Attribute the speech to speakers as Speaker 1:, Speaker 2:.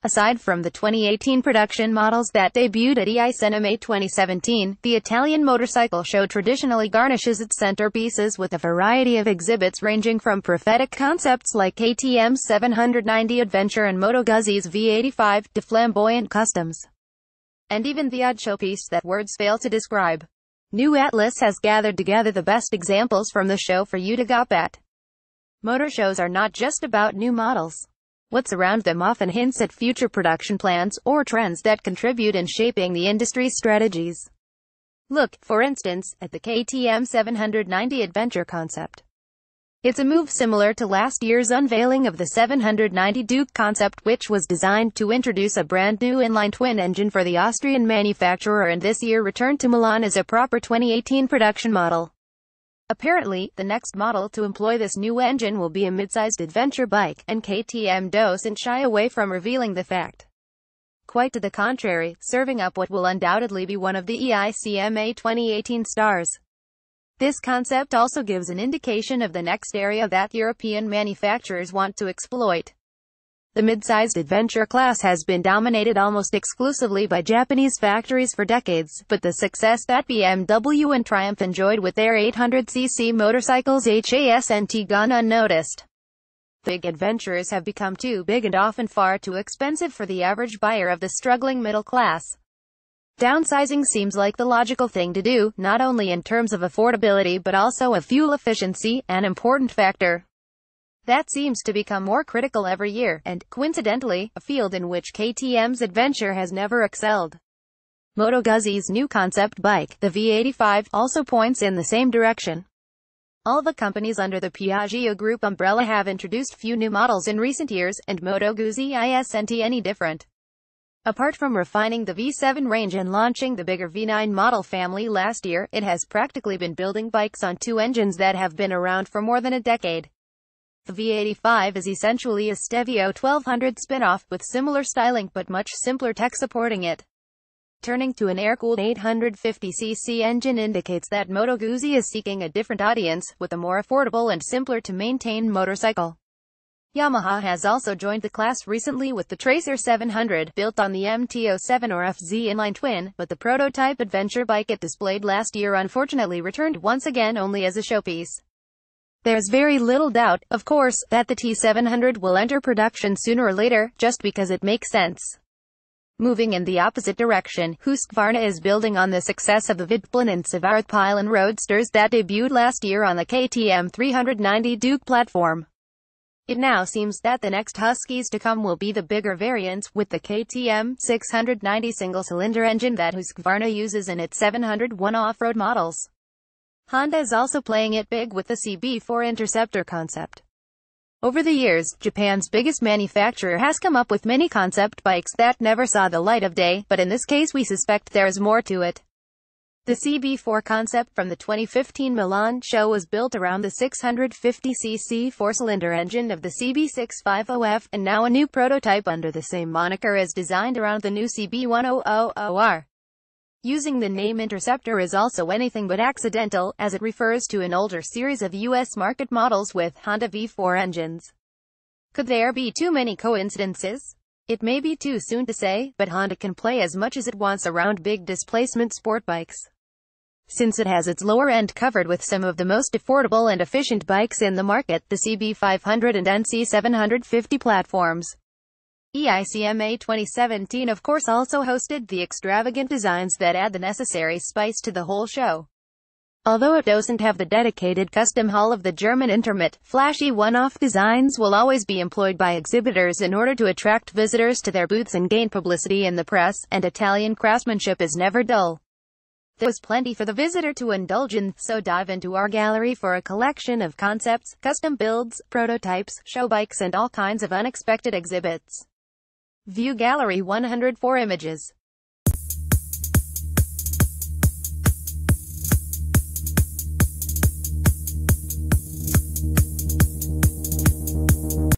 Speaker 1: Aside from the 2018 production models that debuted at EICMA 2017, the Italian motorcycle show traditionally garnishes its centerpieces with a variety of exhibits ranging from prophetic concepts like KTM's 790 Adventure and Moto Guzzi's V85, to flamboyant customs, and even the odd showpiece that words fail to describe. New Atlas has gathered together the best examples from the show for you to gawp at. Motor shows are not just about new models. What's around them often hints at future production plans, or trends that contribute in shaping the industry's strategies. Look, for instance, at the KTM 790 Adventure concept. It's a move similar to last year's unveiling of the 790 Duke concept, which was designed to introduce a brand new inline twin engine for the Austrian manufacturer, and this year returned to Milan as a proper 2018 production model. Apparently, the next model to employ this new engine will be a mid-sized adventure bike, and KTM doesn't shy away from revealing the fact. Quite to the contrary, serving up what will undoubtedly be one of the EICMA 2018 stars. This concept also gives an indication of the next area that European manufacturers want to exploit. The mid-sized adventure class has been dominated almost exclusively by Japanese factories for decades, but the success that BMW and Triumph enjoyed with their 800cc motorcycles hasn't gone unnoticed. Big adventures have become too big and often far too expensive for the average buyer of the struggling middle class. Downsizing seems like the logical thing to do, not only in terms of affordability but also of fuel efficiency, an important factor that seems to become more critical every year, and, coincidentally, a field in which KTM's Adventure has never excelled. Moto Guzzi's new concept bike, the V85, also points in the same direction. All the companies under the Piaggio Group umbrella have introduced few new models in recent years, and Moto Guzzi isn't any different. Apart from refining the V7 range and launching the bigger V9 model family last year, it has practically been building bikes on two engines that have been around for more than a decade. The V85 is essentially a Stevio 1200 spin-off, with similar styling but much simpler tech supporting it. Turning to an air-cooled 850cc engine indicates that Moto Guzzi is seeking a different audience, with a more affordable and simpler-to-maintain motorcycle. Yamaha has also joined the class recently with the Tracer 700, built on the MT-07 or FZ inline twin, but the prototype adventure bike it displayed last year unfortunately returned once again only as a showpiece. There's very little doubt, of course, that the T700 will enter production sooner or later, just because it makes sense. Moving in the opposite direction, Husqvarna is building on the success of the Vidplane and Savarth Pylon Roadsters that debuted last year on the KTM 390 Duke platform. It now seems that the next Huskies to come will be the bigger variants, with the KTM 690 single-cylinder engine that Husqvarna uses in its 701 off-road models. Honda is also playing it big with the CB4 Interceptor concept. Over the years, Japan's biggest manufacturer has come up with many concept bikes that never saw the light of day, but in this case we suspect there is more to it. The CB4 concept from the 2015 Milan show was built around the 650cc four-cylinder engine of the CB650F, and now a new prototype under the same moniker is designed around the new CB1000R. Using the name Interceptor is also anything but accidental, as it refers to an older series of US market models with Honda V4 engines. Could there be too many coincidences? It may be too soon to say, but Honda can play as much as it wants around big displacement sport bikes. Since it has its lower end covered with some of the most affordable and efficient bikes in the market, the CB500 and NC750 platforms. EICMA 2017 of course also hosted the extravagant designs that add the necessary spice to the whole show. Although it doesn't have the dedicated custom hull of the German Intermit, flashy one-off designs will always be employed by exhibitors in order to attract visitors to their booths and gain publicity in the press, and Italian craftsmanship is never dull. There's plenty for the visitor to indulge in, so dive into our gallery for a collection of concepts, custom builds, prototypes, show bikes and all kinds of unexpected exhibits. View Gallery 104 images.